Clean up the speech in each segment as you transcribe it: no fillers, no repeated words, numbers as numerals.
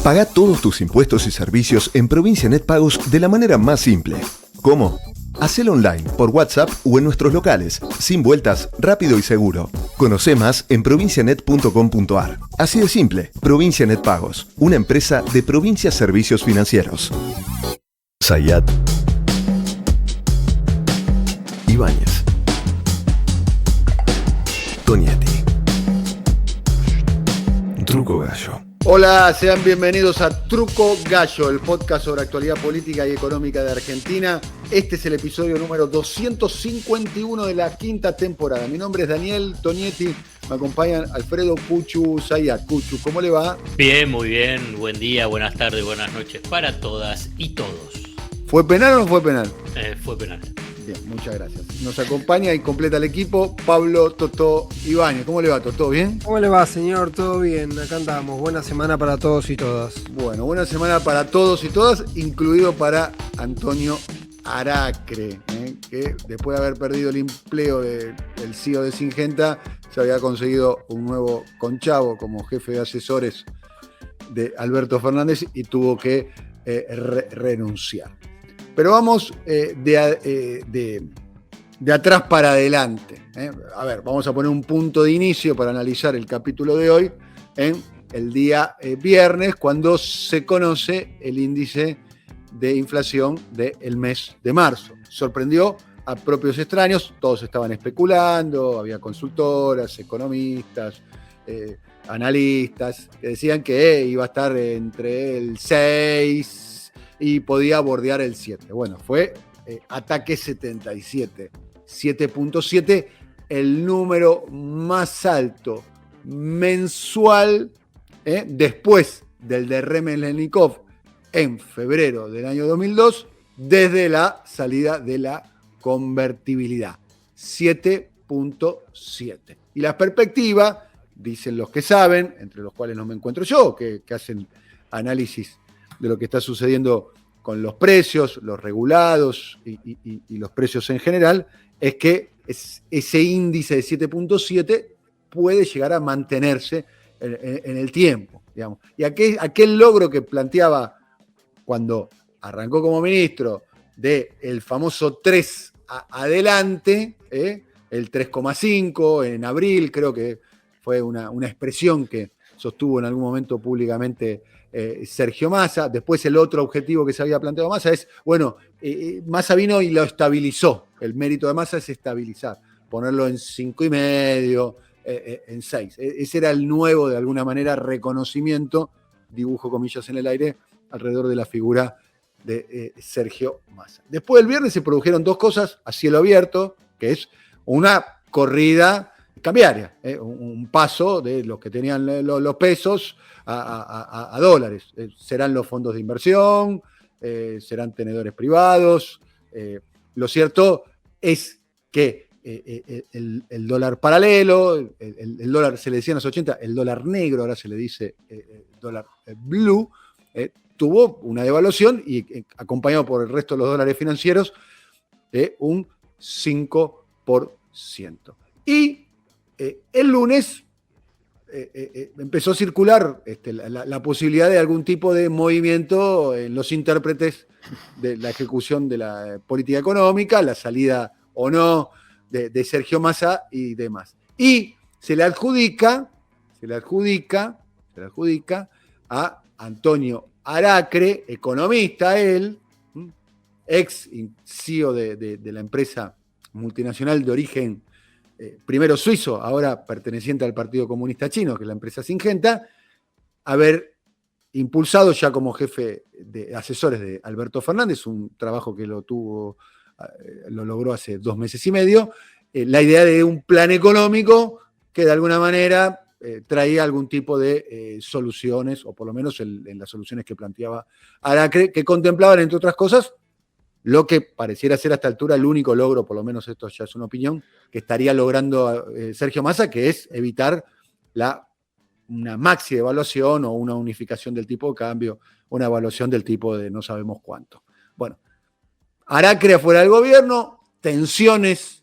Pagá todos tus impuestos y servicios en Provincia Net Pagos de la manera más simple. ¿Cómo? Hacelo online, por WhatsApp o en nuestros locales, sin vueltas, rápido y seguro. Conoce más en provincianet.com.ar. Así de simple, Provincia Net Pagos, una empresa de Provincia Servicios Financieros. Zayat. Ibáñez. Tonietti. Truco Gallo. Hola, sean bienvenidos a Truco Gallo, el podcast sobre actualidad política y económica de Argentina. Este es el episodio número 251 de la quinta temporada. Mi nombre es Daniel Tonietti, me acompañan Alfredo Cuchu Zayat. Cuchu, ¿cómo le va? Bien, muy bien. Buen día, buenas tardes, buenas noches para todas y todos. ¿Fue penal o no fue penal? Fue penal. Bien, muchas gracias. Nos acompaña y completa el equipo Pablo Totó Ibáñez. ¿Cómo le va, Totó? ¿Bien? ¿Cómo le va, señor? ¿Todo bien? Acá andamos. Buena semana para todos y todas. Bueno, buena semana para todos y todas, incluido para Antonio Aracre, que después de haber perdido el empleo del CEO de Syngenta, se había conseguido un nuevo conchavo como jefe de asesores de Alberto Fernández y tuvo que renunciar. Pero vamos de atrás para adelante. A ver, vamos a poner un punto de inicio para analizar el capítulo de hoy en el día viernes, cuando se conoce el índice de inflación del mes de marzo. Sorprendió a propios extraños, todos estaban especulando, había consultoras, economistas, analistas, que decían que iba a estar entre el 6 y podía bordear el 7. Bueno, fue ataque 77, 7.7, el número más alto mensual después del de Remelennikov en febrero del año 2002, desde la salida de la convertibilidad, 7.7. Y la perspectiva, dicen los que saben, entre los cuales no me encuentro yo, que hacen análisis de lo que está sucediendo con los precios, los regulados y los precios en general, es que ese índice de 7.7 puede llegar a mantenerse en el tiempo, digamos. Y aquel logro que planteaba cuando arrancó como ministro del famoso 3 adelante, el 3,5 en abril, creo que fue una expresión que sostuvo en algún momento públicamente Sergio Massa. Después el otro objetivo que se había planteado Massa es, bueno, Massa vino y lo estabilizó. El mérito de Massa es estabilizar, ponerlo en 5,5, en 6. Ese era el nuevo, de alguna manera, reconocimiento, dibujo comillas en el aire, alrededor de la figura de Sergio Massa. Después del viernes se produjeron dos cosas a cielo abierto, que es una corrida cambiaria, un paso de los que tenían los pesos a dólares. Serán los fondos de inversión, serán tenedores privados. Lo cierto es que el dólar paralelo, el dólar se le decía en los 80, el dólar negro, ahora se le dice dólar blue, tuvo una devaluación y acompañado por el resto de los dólares financieros, un 5%. Y el lunes empezó a circular la posibilidad de algún tipo de movimiento en los intérpretes de la ejecución de la política económica, la salida o no de Sergio Massa y demás. Y se le adjudica a Antonio Aracre, economista él, ex CEO de la empresa multinacional de origen primero suizo, ahora perteneciente al Partido Comunista Chino, que es la empresa Syngenta, haber impulsado ya como jefe de asesores de Alberto Fernández, un trabajo que lo logró hace 2 meses y medio, la idea de un plan económico que de alguna manera traía algún tipo de soluciones, o por lo menos en las soluciones que planteaba Aracre, que contemplaban, entre otras cosas, lo que pareciera ser a esta altura el único logro, por lo menos esto ya es una opinión, que estaría logrando Sergio Massa, que es evitar una maxi devaluación o una unificación del tipo de cambio, una evaluación del tipo de no sabemos cuánto. Bueno, Aracre afuera del gobierno, tensiones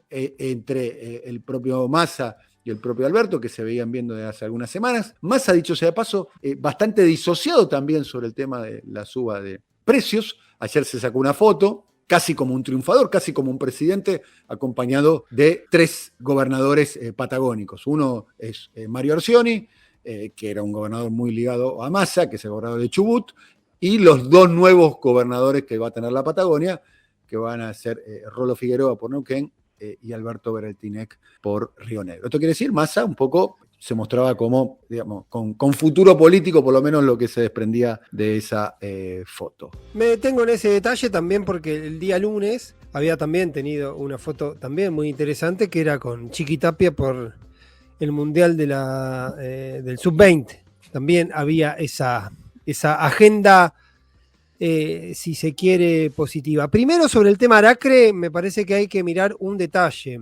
entre el propio Massa y el propio Alberto, que se veían viendo desde hace algunas semanas. Massa, dicho sea de paso, bastante disociado también sobre el tema de la suba de precios. Ayer se sacó una foto, casi como un triunfador, casi como un presidente, acompañado de 3 gobernadores patagónicos. Uno es Mario Orsioni, que era un gobernador muy ligado a Massa, que es el gobernador de Chubut, y los 2 nuevos gobernadores que va a tener la Patagonia, que van a ser Rolo Figueroa por Neuquén y Alberto Beraltinec por Río Negro. Esto quiere decir, Massa un poco se mostraba como, digamos, con futuro político, por lo menos lo que se desprendía de esa foto. Me detengo en ese detalle también porque el día lunes había también tenido una foto también muy interesante que era con Chiqui Tapia por el Mundial del Sub-20. También había esa agenda, si se quiere, positiva. Primero, sobre el tema Aracre, me parece que hay que mirar un detalle.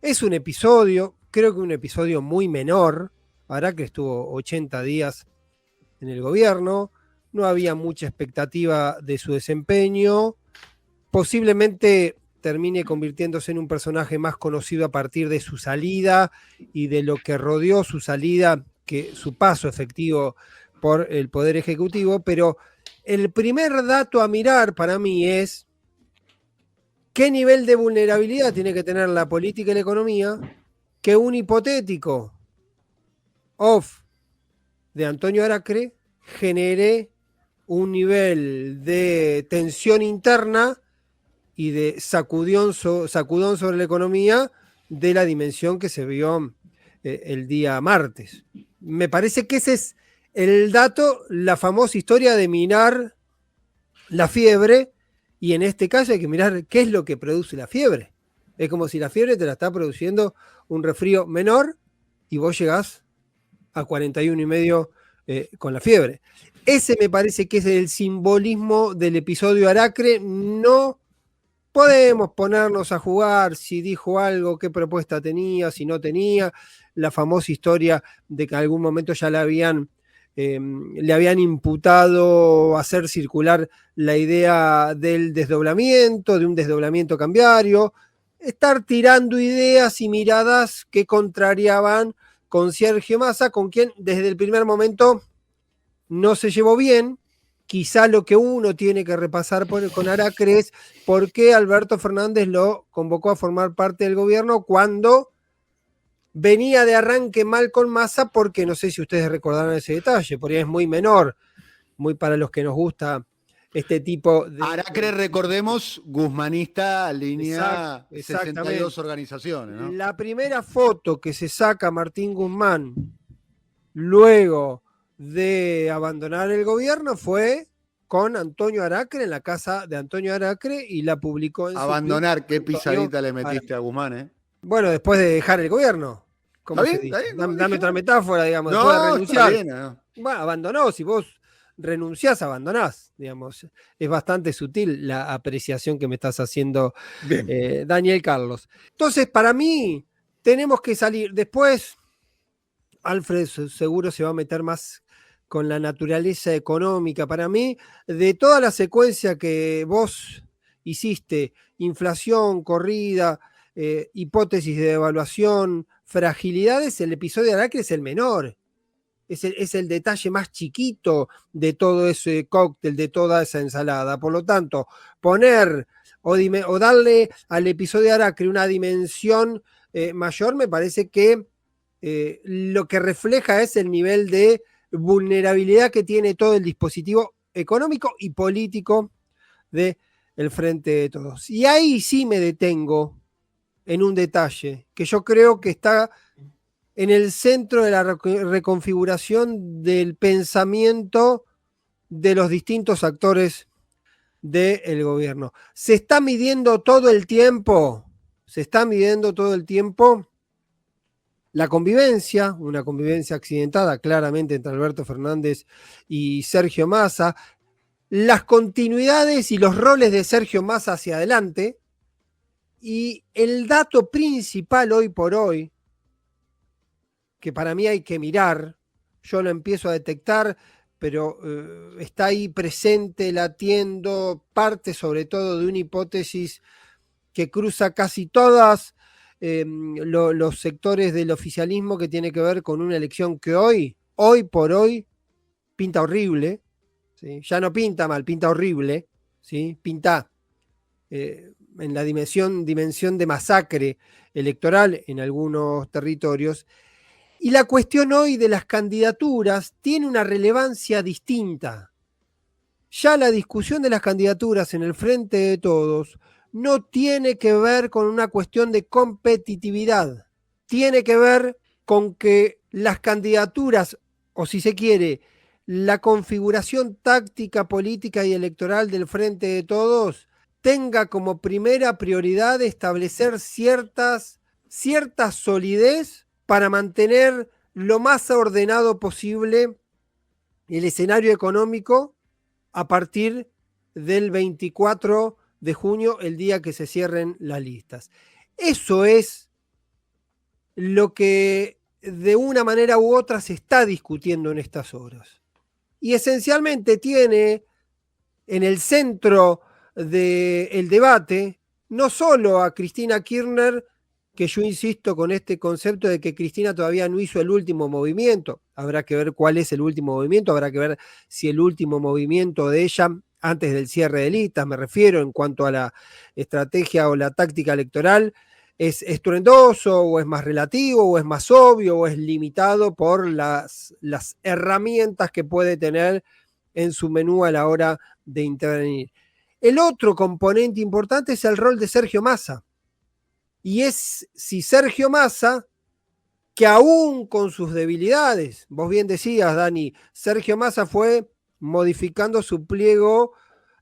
Es un episodio, creo que un episodio muy menor. Aracre estuvo 80 días en el gobierno, no había mucha expectativa de su desempeño. Posiblemente termine convirtiéndose en un personaje más conocido a partir de su salida y de lo que rodeó su salida, que su paso efectivo por el Poder Ejecutivo, pero el primer dato a mirar para mí es qué nivel de vulnerabilidad tiene que tener la política y la economía que un hipotético off de Antonio Aracre genere un nivel de tensión interna y de sacudón sobre la economía de la dimensión que se vio el día martes. Me parece que ese es el dato, la famosa historia de mirar la fiebre, y en este caso hay que mirar qué es lo que produce la fiebre. Es como si la fiebre te la está produciendo un resfrío menor y vos llegás a 41,5 con la fiebre. Ese me parece que es el simbolismo del episodio Aracre. No podemos ponernos a jugar si dijo algo, qué propuesta tenía, si no tenía. La famosa historia de que en algún momento ya le habían imputado hacer circular la idea del desdoblamiento, de un desdoblamiento cambiario, estar tirando ideas y miradas que contrariaban con Sergio Massa, con quien desde el primer momento no se llevó bien. Quizá lo que uno tiene que repasar con Aracre es por qué Alberto Fernández lo convocó a formar parte del gobierno cuando venía de arranque mal con Massa, porque no sé si ustedes recordarán ese detalle, porque es muy menor, muy para los que nos gusta este tipo de... Aracre, recordemos, guzmanista, línea 62 organizaciones, ¿no? La primera foto que se saca Martín Guzmán luego de abandonar el gobierno fue con Antonio Aracre en la casa de Antonio Aracre y la publicó en abandonar, qué pisadita le metiste a Guzmán, ¿eh? Bueno, después de dejar el gobierno. ¿Cómo se dice? Dame otra metáfora, digamos, después de renunciar. Bien, ¿no? Bueno, abandonó, si vos renunciás, abandonás, digamos. Es bastante sutil la apreciación que me estás haciendo, Daniel Carlos. Entonces, para mí, tenemos que salir. Después, Alfred seguro se va a meter más con la naturaleza económica. Para mí, de toda la secuencia que vos hiciste, inflación, corrida, hipótesis de devaluación, fragilidades, el episodio de Aracre es el menor. Es el detalle más chiquito de todo ese cóctel, de toda esa ensalada. Por lo tanto, poner o darle al episodio de Aracre una dimensión mayor, me parece que lo que refleja es el nivel de vulnerabilidad que tiene todo el dispositivo económico y político del Frente de Todos. Y ahí sí me detengo en un detalle que yo creo que está en el centro de la reconfiguración del pensamiento de los distintos actores del gobierno. Se está midiendo todo el tiempo la convivencia, una convivencia accidentada claramente entre Alberto Fernández y Sergio Massa, las continuidades y los roles de Sergio Massa hacia adelante. Y el dato principal hoy por hoy, que para mí hay que mirar, yo lo empiezo a detectar, pero está ahí presente, latiendo, parte sobre todo de una hipótesis que cruza casi todas los sectores del oficialismo que tiene que ver con una elección que hoy por hoy, pinta horrible, ¿sí? Ya no pinta mal, pinta horrible, ¿sí? Pinta en la dimensión de masacre electoral en algunos territorios. Y la cuestión hoy de las candidaturas tiene una relevancia distinta. Ya la discusión de las candidaturas en el Frente de Todos no tiene que ver con una cuestión de competitividad. Tiene que ver con que las candidaturas, o si se quiere, la configuración táctica, política y electoral del Frente de Todos tenga como primera prioridad establecer cierta solidez para mantener lo más ordenado posible el escenario económico a partir del 24 de junio, el día que se cierren las listas. Eso es lo que de una manera u otra se está discutiendo en estas horas. Y esencialmente tiene en el centro del debate no solo a Cristina Kirchner, que yo insisto con este concepto de que Cristina todavía no hizo el último movimiento. Habrá que ver cuál es el último movimiento, habrá que ver si el último movimiento de ella, antes del cierre de listas, me refiero, en cuanto a la estrategia o la táctica electoral, es estruendoso o es más relativo o es más obvio o es limitado por las herramientas que puede tener en su menú a la hora de intervenir. El otro componente importante es el rol de Sergio Massa. Y es si Sergio Massa, que aún con sus debilidades, vos bien decías, Dani, Sergio Massa fue modificando su pliego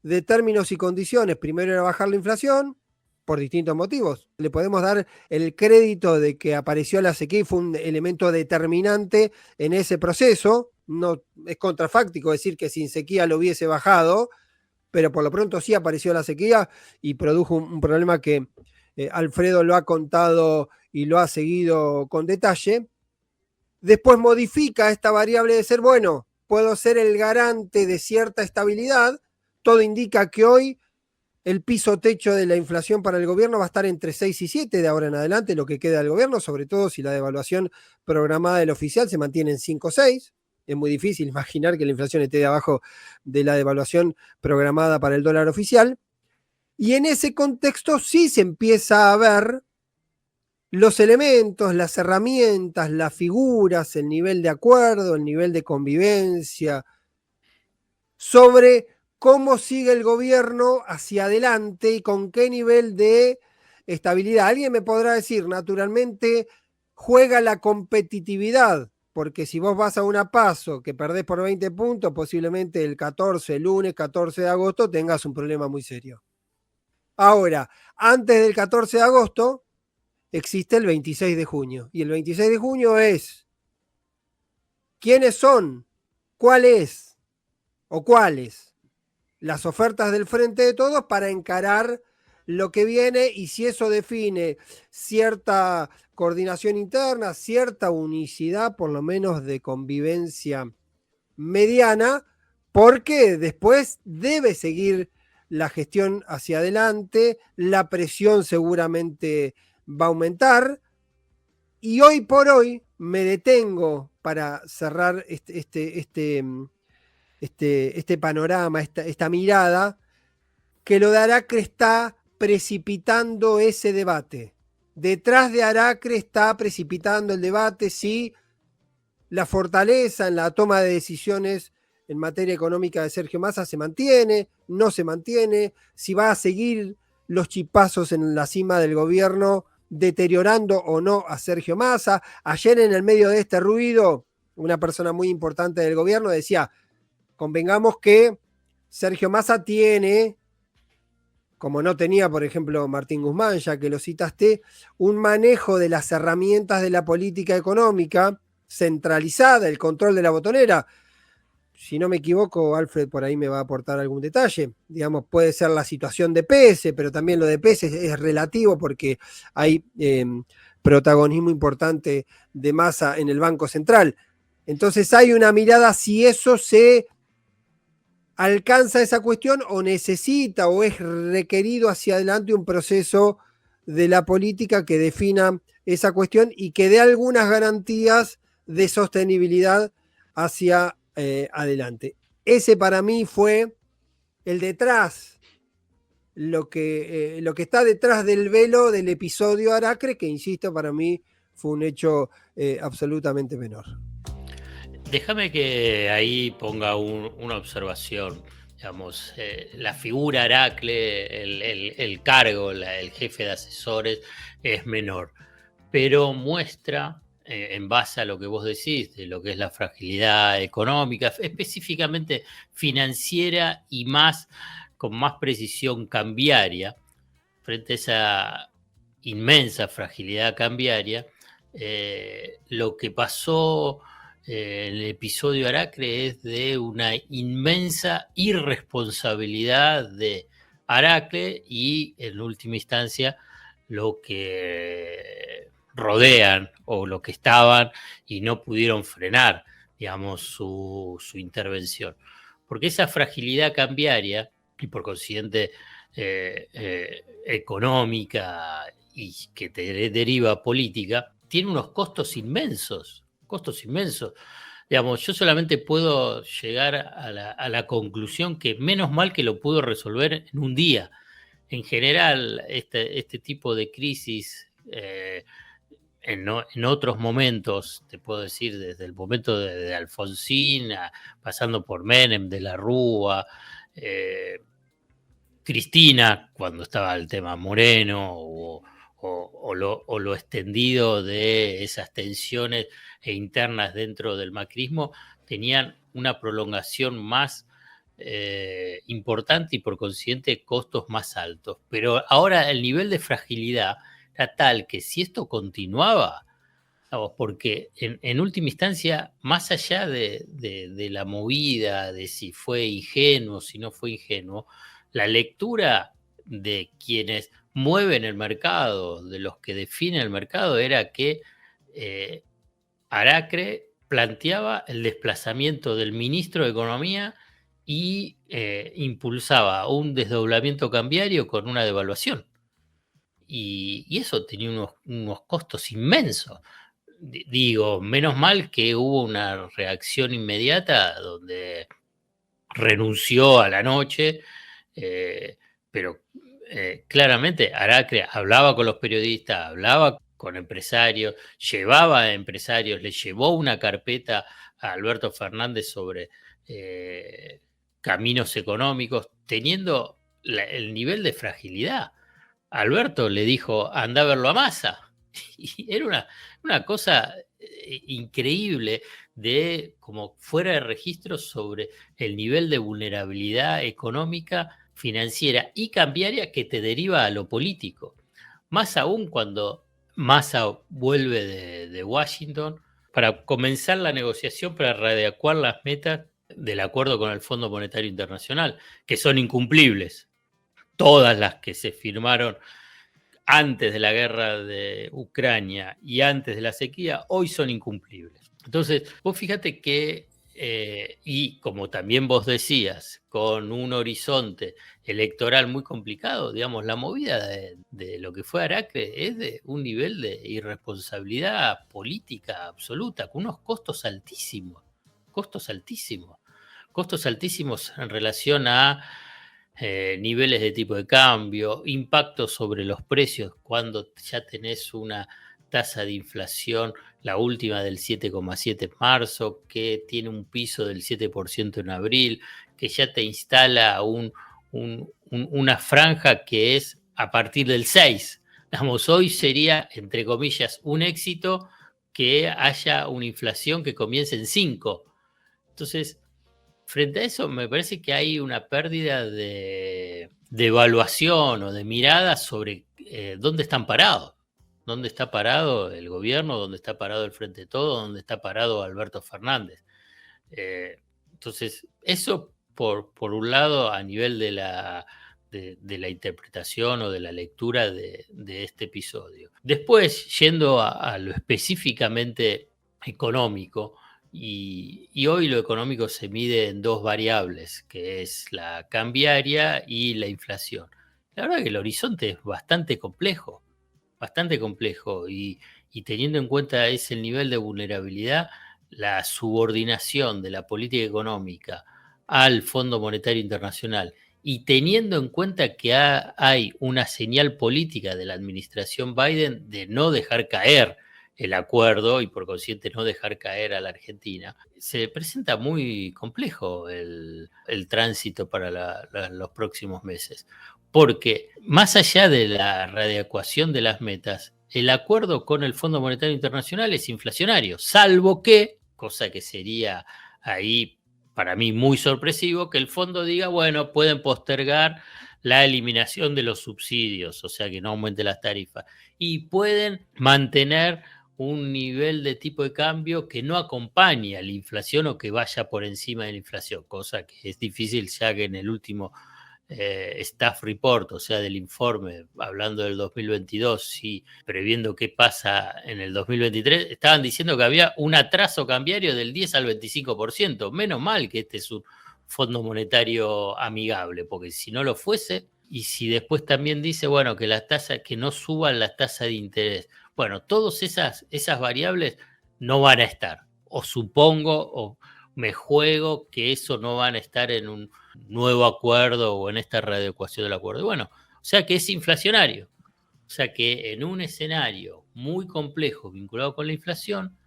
de términos y condiciones. Primero era bajar la inflación, por distintos motivos. Le podemos dar el crédito de que apareció la sequía y fue un elemento determinante en ese proceso. No es contrafáctico decir que sin sequía lo hubiese bajado, pero por lo pronto sí apareció la sequía y produjo un problema que Alfredo lo ha contado y lo ha seguido con detalle. Después modifica esta variable de ser, bueno, puedo ser el garante de cierta estabilidad. Todo indica que hoy el piso techo de la inflación para el gobierno va a estar entre 6 y 7 de ahora en adelante, lo que queda del gobierno, sobre todo si la devaluación programada del oficial se mantiene en 5 o 6. Es muy difícil imaginar que la inflación esté de abajo de la devaluación programada para el dólar oficial. Y en ese contexto sí se empieza a ver los elementos, las herramientas, las figuras, el nivel de acuerdo, el nivel de convivencia, sobre cómo sigue el gobierno hacia adelante y con qué nivel de estabilidad. Alguien me podrá decir, naturalmente, juega la competitividad, porque si vos vas a una PASO que perdés por 20 puntos, posiblemente el lunes 14 de agosto, tengas un problema muy serio. Ahora, antes del 14 de agosto, existe el 26 de junio. Y el 26 de junio es quiénes son, cuál es o cuáles las ofertas del Frente de Todos para encarar lo que viene y si eso define cierta coordinación interna, cierta unicidad, por lo menos de convivencia mediana, porque después debe seguir la gestión hacia adelante, la presión seguramente va a aumentar, y hoy por hoy me detengo para cerrar este panorama, esta mirada, que lo de Aracre está precipitando ese debate. Detrás de Aracre está precipitando el debate si la fortaleza en la toma de decisiones en materia económica de Sergio Massa se mantiene, no se mantiene, si va a seguir los chipazos en la cima del gobierno deteriorando o no a Sergio Massa. Ayer en el medio de este ruido, una persona muy importante del gobierno decía, convengamos que Sergio Massa tiene, como no tenía, por ejemplo, Martín Guzmán, ya que lo citaste, un manejo de las herramientas de la política económica centralizada, el control de la botonera. Si no me equivoco, Alfred por ahí me va a aportar algún detalle. Digamos, puede ser la situación de Pese, pero también lo de Pese es relativo porque hay protagonismo importante de Massa en el Banco Central. Entonces hay una mirada si eso se alcanza esa cuestión o necesita o es requerido hacia adelante un proceso de la política que defina esa cuestión y que dé algunas garantías de sostenibilidad hacia adelante. Ese para mí fue el detrás, lo que está detrás del velo del episodio Aracre, que insisto, para mí fue un hecho absolutamente menor. Déjame que ahí ponga una observación. Digamos, la figura Aracle, el cargo, el jefe de asesores es menor, pero muestra, en base a lo que vos decís, de lo que es la fragilidad económica, específicamente financiera y con más precisión cambiaria, frente a esa inmensa fragilidad cambiaria, lo que pasó en el episodio Aracre es de una inmensa irresponsabilidad de Aracle y, en última instancia, lo que rodean o lo que estaban y no pudieron frenar, digamos, su intervención. Porque esa fragilidad cambiaria y, por consiguiente, económica y que deriva política, tiene unos costos inmensos. Digamos, yo solamente puedo llegar a la conclusión que menos mal que lo pudo resolver en un día. En general, este tipo de crisis, en otros momentos, te puedo decir, desde el momento de Alfonsín, pasando por Menem, de la Rúa, Cristina, cuando estaba el tema Moreno, o lo extendido de esas tensiones internas dentro del macrismo, tenían una prolongación más importante y, por consiguiente, costos más altos. Pero ahora el nivel de fragilidad era tal que, si esto continuaba, porque en última instancia, más allá de la movida, de si fue ingenuo, si no fue ingenuo, la lectura de quienes mueven el mercado, de los que definen el mercado, era que Aracre planteaba el desplazamiento del ministro de Economía y impulsaba un desdoblamiento cambiario con una devaluación. Y eso tenía unos costos inmensos. Digo, menos mal que hubo una reacción inmediata donde renunció a la noche, pero claramente Aracre hablaba con los periodistas, hablaba con empresarios, llevaba a empresarios, le llevó una carpeta a Alberto Fernández sobre caminos económicos, teniendo el nivel de fragilidad. Alberto le dijo, anda a verlo a Massa. Y era una cosa increíble, de como fuera de registro, sobre el nivel de vulnerabilidad económica, financiera y cambiaria que te deriva a lo político. Más aún cuando Massa vuelve de Washington para comenzar la negociación para readecuar las metas del acuerdo con el Fondo Monetario Internacional, que son incumplibles. Todas las que se firmaron antes de la guerra de Ucrania y antes de la sequía, hoy son incumplibles. Entonces, vos fíjate que, y como también vos decías, con un horizonte electoral muy complicado, digamos, la movida de lo que fue Aracre es de un nivel de irresponsabilidad política absoluta, con unos costos altísimos en relación a niveles de tipo de cambio, impacto sobre los precios cuando ya tenés una tasa de inflación, la última del 7,7 en marzo, que tiene un piso del 7% en abril, que ya te instala una franja que es a partir del 6. Digamos, hoy sería, entre comillas, un éxito que haya una inflación que comience en 5. Entonces, frente a eso, me parece que hay una pérdida de evaluación o de mirada sobre dónde están parados. ¿Dónde está parado el gobierno? ¿Dónde está parado el Frente de Todos? ¿Dónde está parado Alberto Fernández? Entonces, eso por un lado, a nivel de la interpretación o de la lectura de este episodio. Después, yendo a lo específicamente económico, y hoy lo económico se mide en dos variables, que es la cambiaria y la inflación. La verdad que el horizonte es bastante complejo. bastante complejo y teniendo en cuenta ese nivel de vulnerabilidad, la subordinación de la política económica al Fondo Monetario Internacional y teniendo en cuenta que hay una señal política de la administración Biden de no dejar caer el acuerdo y por consiguiente no dejar caer a la Argentina, se presenta muy complejo el tránsito para los próximos meses. Porque más allá de la readecuación de las metas, el acuerdo con el Fondo Monetario Internacional es inflacionario, salvo que, cosa que sería ahí para mí muy sorpresivo, que el fondo diga, bueno, pueden postergar la eliminación de los subsidios, o sea, que no aumente las tarifas, y pueden mantener un nivel de tipo de cambio que no acompañe a la inflación o que vaya por encima de la inflación, cosa que es difícil ya que en el último staff report, o sea, del informe, hablando del 2022 y previendo qué pasa en el 2023, estaban diciendo que había un atraso cambiario del 10 al 25%. Menos mal que este es un fondo monetario amigable, porque si no lo fuese, y si después también dice, bueno, que las tasas, que no suban las tasas de interés, bueno, todas esas variables no van a estar, o supongo, o me juego que eso no van a estar en un nuevo acuerdo o en esta readecuación del acuerdo. Bueno, o sea que es inflacionario. O sea que en un escenario muy complejo vinculado con la inflación,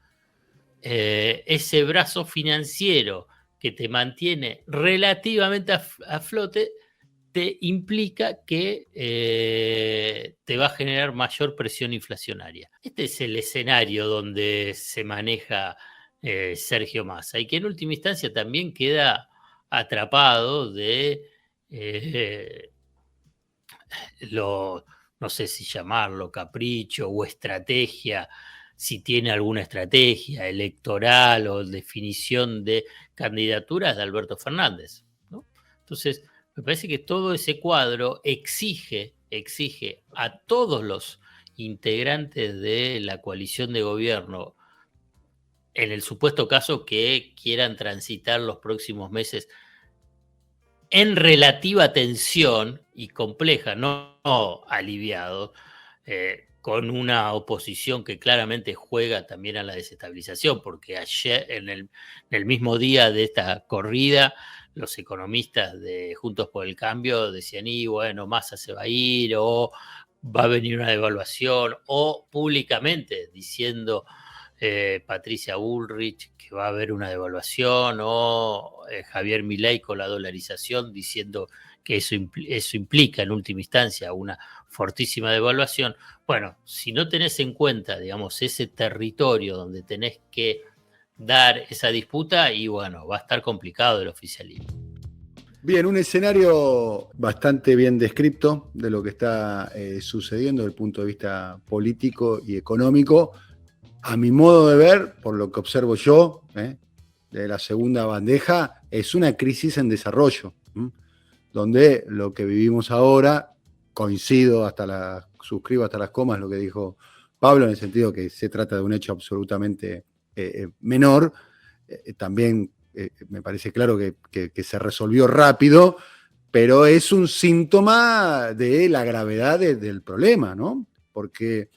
ese brazo financiero que te mantiene relativamente a flote te implica que te va a generar mayor presión inflacionaria. Este es el escenario donde se maneja Sergio Massa y que en última instancia también queda atrapado de no sé si llamarlo capricho o estrategia, si tiene alguna estrategia electoral o definición de candidaturas de Alberto Fernández, ¿no? Entonces, me parece que todo ese cuadro exige a todos los integrantes de la coalición de gobierno, en el supuesto caso que quieran transitar los próximos meses en relativa tensión y compleja, no aliviado, con una oposición que claramente juega también a la desestabilización, porque ayer, en el mismo día de esta corrida, los economistas de Juntos por el Cambio decían, y bueno, Massa se va a ir, o va a venir una devaluación, o públicamente diciendo Patricia Bullrich que va a haber una devaluación, o Javier Milei con la dolarización diciendo que eso implica en última instancia una fortísima devaluación. Bueno, si no tenés en cuenta, digamos, ese territorio donde tenés que dar esa disputa, y bueno, va a estar complicado el oficialismo. Bien, un escenario bastante bien descrito de lo que está sucediendo desde el punto de vista político y económico. A mi modo de ver, por lo que observo yo, de la segunda bandeja, es una crisis en desarrollo, donde lo que vivimos ahora, suscribo hasta las comas lo que dijo Pablo, en el sentido que se trata de un hecho absolutamente menor. También me parece claro que se resolvió rápido, pero es un síntoma de la gravedad del problema, ¿no? Porque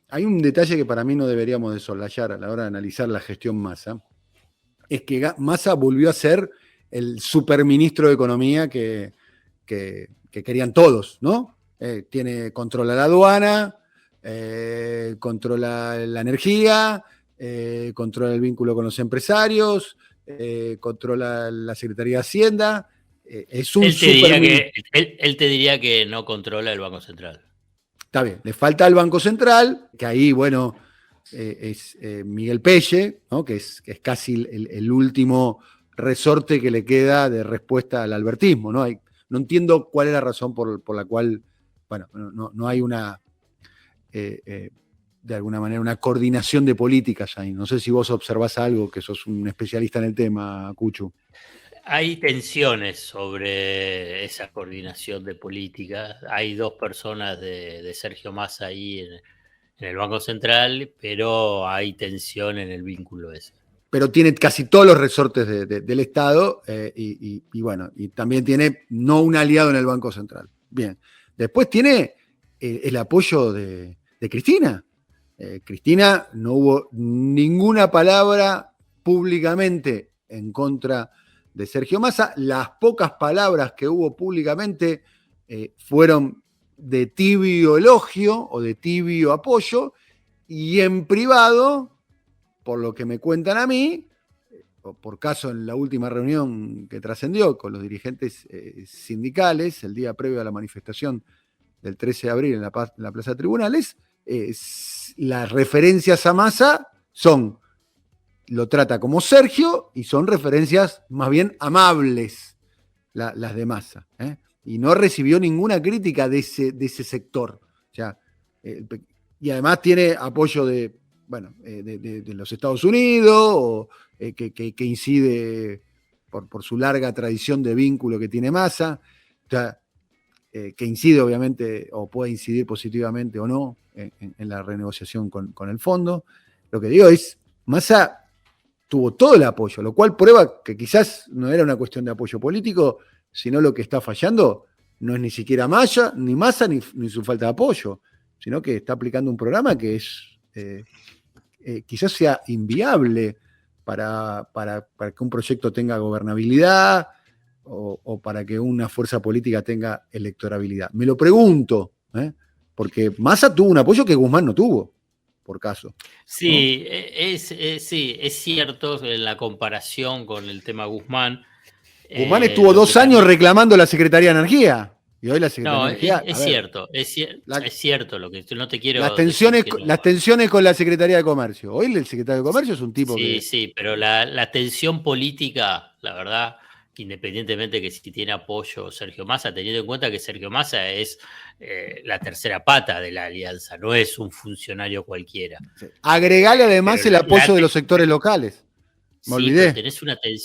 hay un detalle que para mí no deberíamos de soslayar a la hora de analizar la gestión Massa, es que Massa volvió a ser el superministro de Economía que querían todos, ¿no? Controla la aduana, controla la energía, controla el vínculo con los empresarios, controla la Secretaría de Hacienda. Es un él te diría que no controla el Banco Central. Está bien, le falta al Banco Central, que ahí, bueno, es Miguel Pelle, ¿no? que es casi el último resorte que le queda de respuesta al albertismo, ¿no? No entiendo cuál es la razón por la cual, bueno, no hay una, de alguna manera, una coordinación de políticas ahí. No sé si vos observás algo, que sos un especialista en el tema, Cuchu. Hay tensiones sobre esa coordinación de política. Hay dos personas de Sergio Massa ahí en el Banco Central, pero hay tensión en el vínculo ese. Pero tiene casi todos los resortes del Estado y bueno, y también tiene no un aliado en el Banco Central. Bien. Después tiene el apoyo de Cristina. Cristina no hubo ninguna palabra públicamente en contra de Sergio Massa. Las pocas palabras que hubo públicamente fueron de tibio elogio o de tibio apoyo, y en privado, por lo que me cuentan a mí, o por caso en la última reunión que trascendió con los dirigentes sindicales, el día previo a la manifestación del 13 de abril en la Plaza de Tribunales, las referencias a Massa lo trata como Sergio, y son referencias más bien amables las de Massa, y no recibió ninguna crítica de ese sector. O sea, y además tiene apoyo de los Estados Unidos, que incide por su larga tradición de vínculo que tiene Massa, o sea, que incide obviamente, o puede incidir positivamente o no en la renegociación con el fondo. Lo que digo es, Massa tuvo todo el apoyo, lo cual prueba que quizás no era una cuestión de apoyo político, sino lo que está fallando no es ni siquiera Massa, ni su falta de apoyo, sino que está aplicando un programa que es quizás sea inviable para que un proyecto tenga gobernabilidad o para que una fuerza política tenga electorabilidad. Me lo pregunto, porque Massa tuvo un apoyo que Guzmán no tuvo, por caso. Sí, ¿no? Sí, es cierto en la comparación con el tema Guzmán. Guzmán estuvo 2 años reclamando la Secretaría de Energía. Y hoy la Secretaría de Energía. Es cierto, es cierto lo que no te quiero decir. Las tensiones con la Secretaría de Comercio. Hoy el secretario de Comercio es un tipo que. Sí, pero la tensión política, la verdad, independientemente que si tiene apoyo Sergio Massa, teniendo en cuenta que Sergio Massa es la tercera pata de la alianza, no es un funcionario cualquiera. Sí. Agregale además el apoyo de los sectores locales. Me olvidé.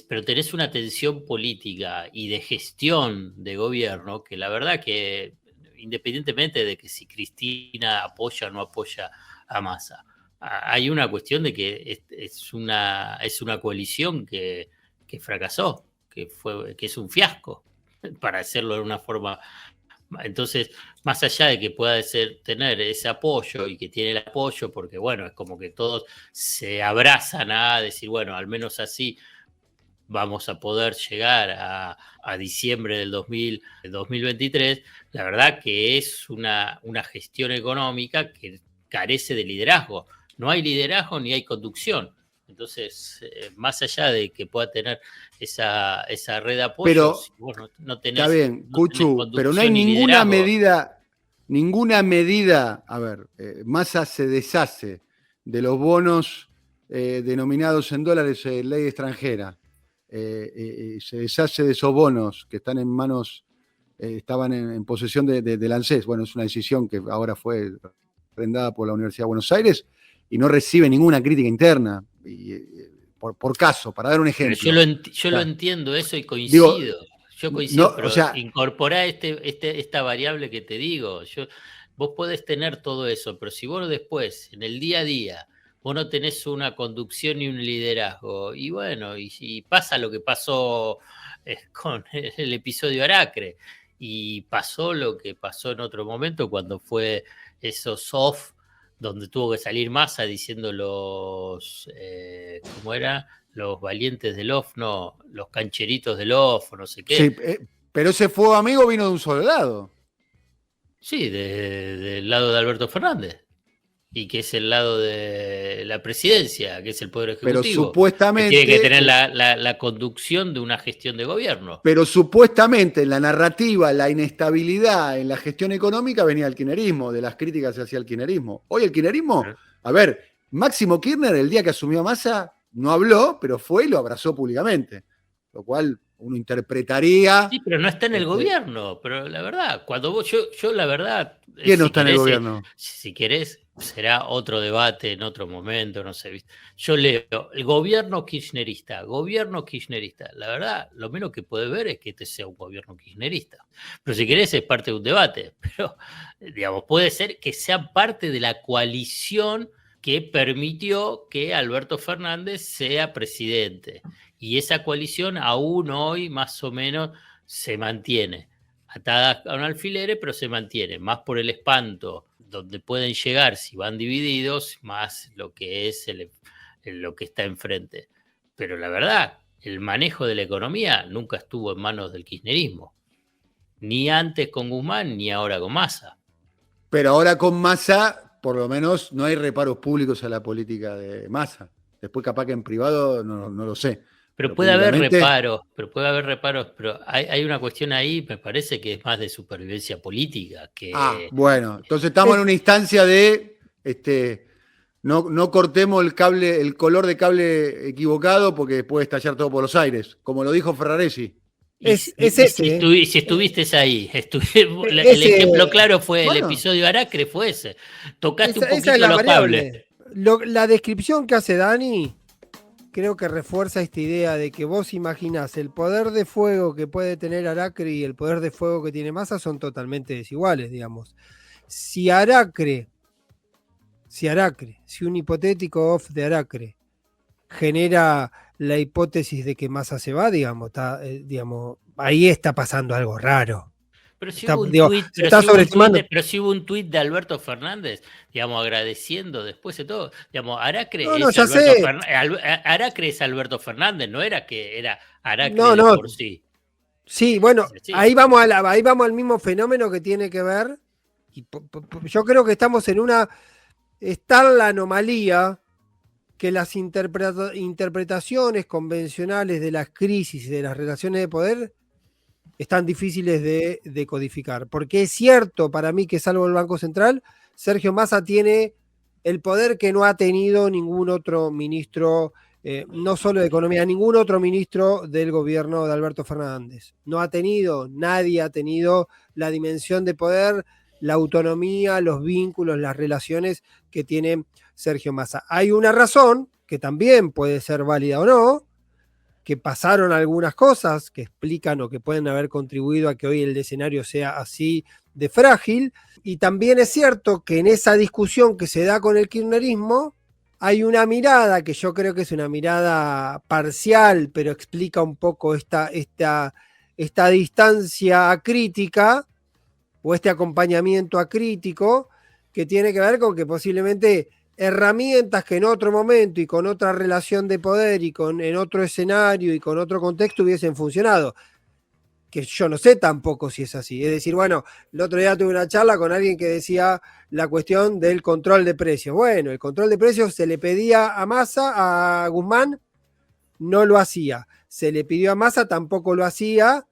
Pero tenés una tensión política y de gestión de gobierno que la verdad que, independientemente de que si Cristina apoya o no apoya a Massa, hay una cuestión de que es una coalición que fracasó, que es un fiasco, para hacerlo de una forma. Entonces, más allá de que pueda tener ese apoyo y que tiene el apoyo, porque bueno, es como que todos se abrazan a decir, bueno, al menos así vamos a poder llegar a diciembre del 2023, la verdad que es una gestión económica que carece de liderazgo. No hay liderazgo ni hay conducción. Entonces, más allá de que pueda tener esa red de apoyo, pero, si vos no tenés. Está bien, Cuchu, pero no hay ninguna medida. A ver, Massa se deshace de los bonos denominados en dólares ley extranjera. Se deshace de esos bonos que están en manos, estaban en posesión del ANSES. Bueno, es una decisión que ahora fue arrendada por la Universidad de Buenos Aires y no recibe ninguna crítica interna. Por caso, para dar un ejemplo. Pero yo lo entiendo eso y coincido. Yo coincido, pero incorporá esta variable que te digo. Vos podés tener todo eso, pero si vos después, en el día a día, vos no tenés una conducción ni un liderazgo, y bueno, y pasa lo que pasó con el episodio Aracre, y pasó lo que pasó en otro momento cuando fue esos off, donde tuvo que salir Massa diciendo ¿cómo era? Los valientes del off, no, los cancheritos del off, no sé qué. Sí, pero ese fuego amigo vino de un solo lado. Sí, del lado de Alberto Fernández. Y que es el lado de la presidencia, que es el Poder Ejecutivo. Pero supuestamente. Que tiene que tener la conducción de una gestión de gobierno. Pero supuestamente en la narrativa, la inestabilidad en la gestión económica venía el kirchnerismo, de las críticas hacia el kirchnerismo. Hoy el kirchnerismo, a ver, Máximo Kirchner el día que asumió a Massa no habló, pero fue y lo abrazó públicamente. Lo cual uno interpretaría. Sí, pero no está en el gobierno. Pero la verdad, cuando yo la verdad. ¿Quién no está en el gobierno? Si querés, será otro debate en otro momento, no sé. Yo leo el gobierno kirchnerista. La verdad, lo menos que puede ver es que este sea un gobierno kirchnerista. Pero si querés, es parte de un debate. Pero, digamos, puede ser que sea parte de la coalición que permitió que Alberto Fernández sea presidente. Y esa coalición aún hoy más o menos se mantiene. atadas a un alfiler, pero se mantienen más por el espanto, donde pueden llegar si van divididos, más lo que es lo que está enfrente. Pero la verdad, el manejo de la economía nunca estuvo en manos del kirchnerismo, ni antes con Guzmán, ni ahora con Massa. Pero ahora con Massa, por lo menos, no hay reparos públicos a la política de Massa. Después capaz que en privado no lo sé. Pero puede haber reparos, pero hay una cuestión ahí, me parece que es más de supervivencia política. Bueno, entonces estamos en una instancia de no cortemos el cable, el color de cable equivocado porque puede estallar todo por los aires, como lo dijo Ferraresi. Si estuviste ahí, el ejemplo claro fue el episodio Aracre, fue ese. Tocaste un poquito los cables. La descripción que hace Dani creo que refuerza esta idea de que vos imaginás el poder de fuego que puede tener Aracre y el poder de fuego que tiene Massa son totalmente desiguales, digamos. Si un hipotético off de Aracre genera la hipótesis de que Massa se va, digamos, ahí está pasando algo raro. Pero si hubo un tuit de Alberto Fernández, digamos, agradeciendo después de todo, digamos, Aracre es Alberto Fernández, no era que era Aracre por sí. Sí, bueno, sí. Ahí vamos al mismo fenómeno que tiene que ver, y yo creo que está en la anomalía que las interpretaciones convencionales de las crisis y de las relaciones de poder están difíciles de codificar. Porque es cierto para mí que, salvo el Banco Central, Sergio Massa tiene el poder que no ha tenido ningún otro ministro, no solo de Economía, ningún otro ministro del gobierno de Alberto Fernández. Nadie ha tenido la dimensión de poder, la autonomía, los vínculos, las relaciones que tiene Sergio Massa. Hay una razón, que también puede ser válida o no, que pasaron algunas cosas que explican o que pueden haber contribuido a que hoy el escenario sea así de frágil. Y también es cierto que en esa discusión que se da con el kirchnerismo hay una mirada que yo creo que es una mirada parcial, pero explica un poco esta distancia acrítica o este acompañamiento acrítico que tiene que ver con que posiblemente herramientas que en otro momento y con otra relación de poder y en otro escenario y con otro contexto hubiesen funcionado. Que yo no sé tampoco si es así. Es decir, bueno, el otro día tuve una charla con alguien que decía la cuestión del control de precios. Bueno, el control de precios se le pedía a Massa, a Guzmán, no lo hacía. Se le pidió a Massa, tampoco lo hacía.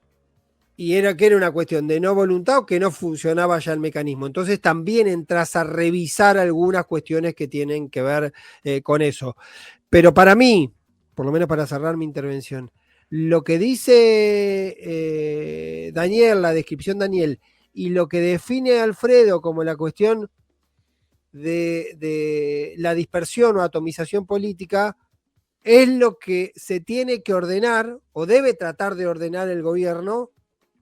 Y era una cuestión de no voluntad o que no funcionaba ya el mecanismo. Entonces también entras a revisar algunas cuestiones que tienen que ver con eso. Pero para mí, por lo menos para cerrar mi intervención, lo que dice Daniel, la descripción Daniel, y lo que define Alfredo como la cuestión de la dispersión o atomización política, es lo que se tiene que ordenar o debe tratar de ordenar el gobierno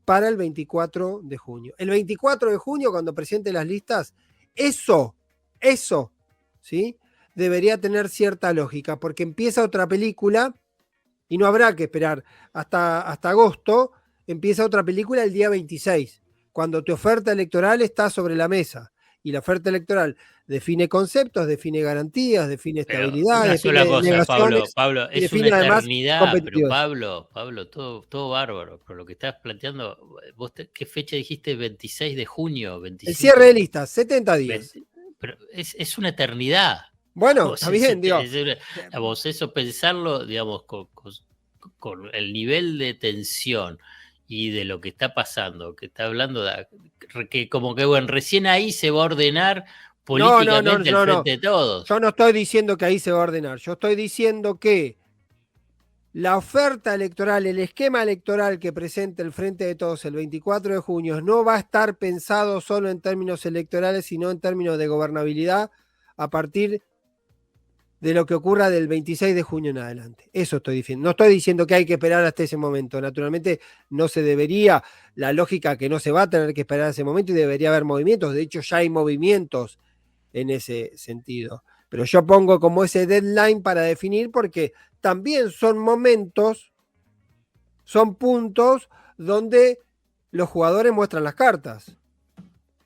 para el 24 de junio. El 24 de junio, cuando presente las listas, eso, ¿sí? Debería tener cierta lógica, porque empieza otra película y no habrá que esperar hasta agosto. Empieza otra película el día 26, cuando tu oferta electoral está sobre la mesa. Y la oferta electoral define conceptos, define garantías, define estabilidad. Una sola cosa, Pablo, es una eternidad, pero Pablo, todo bárbaro. Pero lo que estás planteando, vos ¿qué fecha dijiste? 26 de junio. 25. El cierre de listas, 70 días. Pero es una eternidad. Bueno, está bien, Dios. Vos eso pensarlo, digamos, con el nivel de tensión y de lo que está pasando, que está hablando que como que bueno, recién ahí se va a ordenar políticamente el frente de todos. Yo no estoy diciendo que ahí se va a ordenar, yo estoy diciendo que la oferta electoral, el esquema electoral que presenta el Frente de Todos el 24 de junio no va a estar pensado solo en términos electorales, sino en términos de gobernabilidad a partir de lo que ocurra del 26 de junio en adelante. Eso estoy diciendo. No estoy diciendo que hay que esperar hasta ese momento. Naturalmente no se debería, la lógica que no se va a tener que esperar a ese momento y debería haber movimientos. De hecho, ya hay movimientos en ese sentido. Pero yo pongo como ese deadline para definir porque también son momentos, son puntos donde los jugadores muestran las cartas.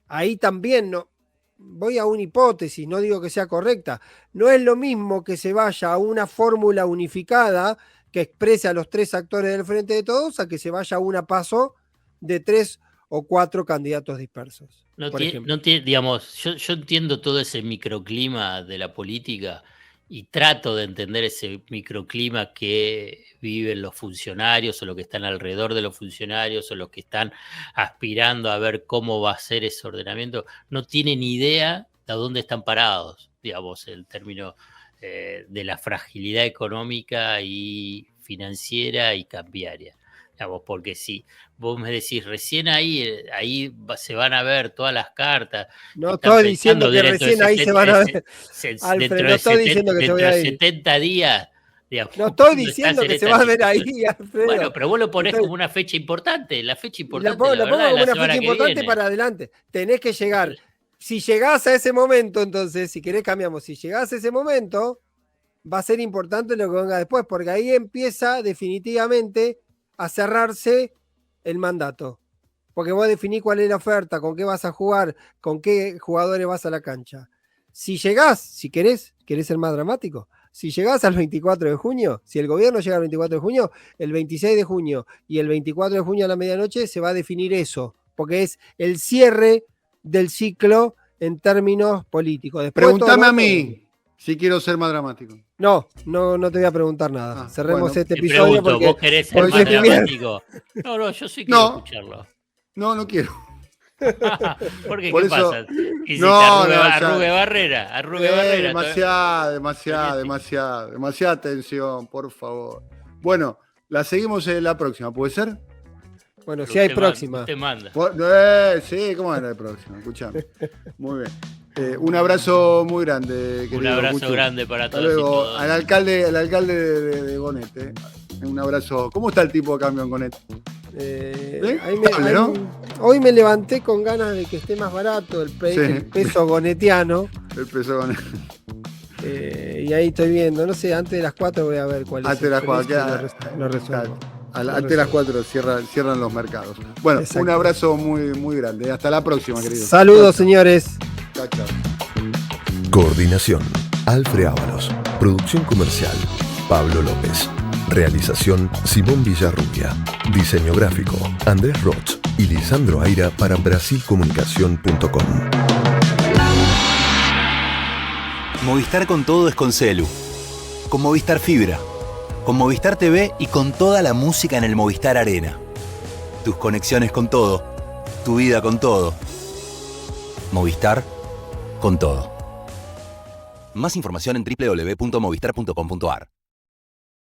Ahí también no, voy a una hipótesis, no digo que sea correcta. No es lo mismo que se vaya a una fórmula unificada que exprese a los 3 actores del Frente de Todos a que se vaya a una PASO de 3 o 4 candidatos dispersos. Digamos, yo entiendo todo ese microclima de la política y trato de entender ese microclima que viven los funcionarios o los que están alrededor de los funcionarios o los que están aspirando a ver cómo va a ser ese ordenamiento. No tienen idea de a dónde están parados, digamos, el término de la fragilidad económica y financiera y cambiaria. Digamos, porque si vos me decís, recién ahí se van a ver todas las cartas. No estoy diciendo que recién ahí se van a ver. Alfred, no estoy diciendo que se vaya a ir. 70 días. Digamos, no estoy diciendo que se va a ver ahí, Alfredo. Bueno, pero vos lo ponés como una fecha importante. La fecha importante. Lo pongo como una fecha importante para adelante. Tenés que llegar. Si llegás a ese momento, entonces, si querés cambiamos. Si llegás a ese momento, va a ser importante lo que venga después, porque ahí empieza definitivamente a cerrarse el mandato. Porque vos definís cuál es la oferta, con qué vas a jugar, con qué jugadores vas a la cancha. Si llegás, si querés ser más dramático, si llegás al 24 de junio, si el gobierno llega al 24 de junio, el 26 de junio y el 24 de junio a la medianoche se va a definir eso, porque es el cierre del ciclo en términos políticos. Después pregúntame a mí si quiero ser más dramático. No te voy a te nada. Cerremos este pregunto, episodio porque ¿vos querés ser más dramático? No, yo sí quiero escucharlo. No quiero. ¿Por qué? ¿Qué pasa? Arrugue Barrera. Demasiada tensión, por favor. Bueno, la seguimos en la próxima, ¿puede ser? Bueno, si hay próxima. Te manda. Sí, ¿cómo es la próxima? Escuchame. Muy bien. Un abrazo muy grande. Un abrazo grande para todos. Luego, al alcalde de Gonet. Un abrazo. ¿Cómo está el tipo de cambio en Gonet? Hoy me levanté con ganas de que esté más barato el peso gonetiano. El peso gonetiano. Y ahí estoy viendo, no sé, antes de las 4 voy a ver cuál es. Antes de las 4, lo resuelvo. Antes de las 4 cierran los mercados. Bueno, un abrazo muy, muy grande. Hasta la próxima, querido. Saludos, señores. Chao. Coordinación: Alfred Ábalos. Producción comercial: Pablo López. Realización: Simón Villarrubia. Diseño gráfico: Andrés Roch y Lisandro Aira para brasilcomunicación.com. Movistar con todo es con Celu. Con Movistar Fibra. Con Movistar TV y con toda la música en el Movistar Arena. Tus conexiones con todo. Tu vida con todo. Movistar con todo. Más información en www.movistar.com.ar.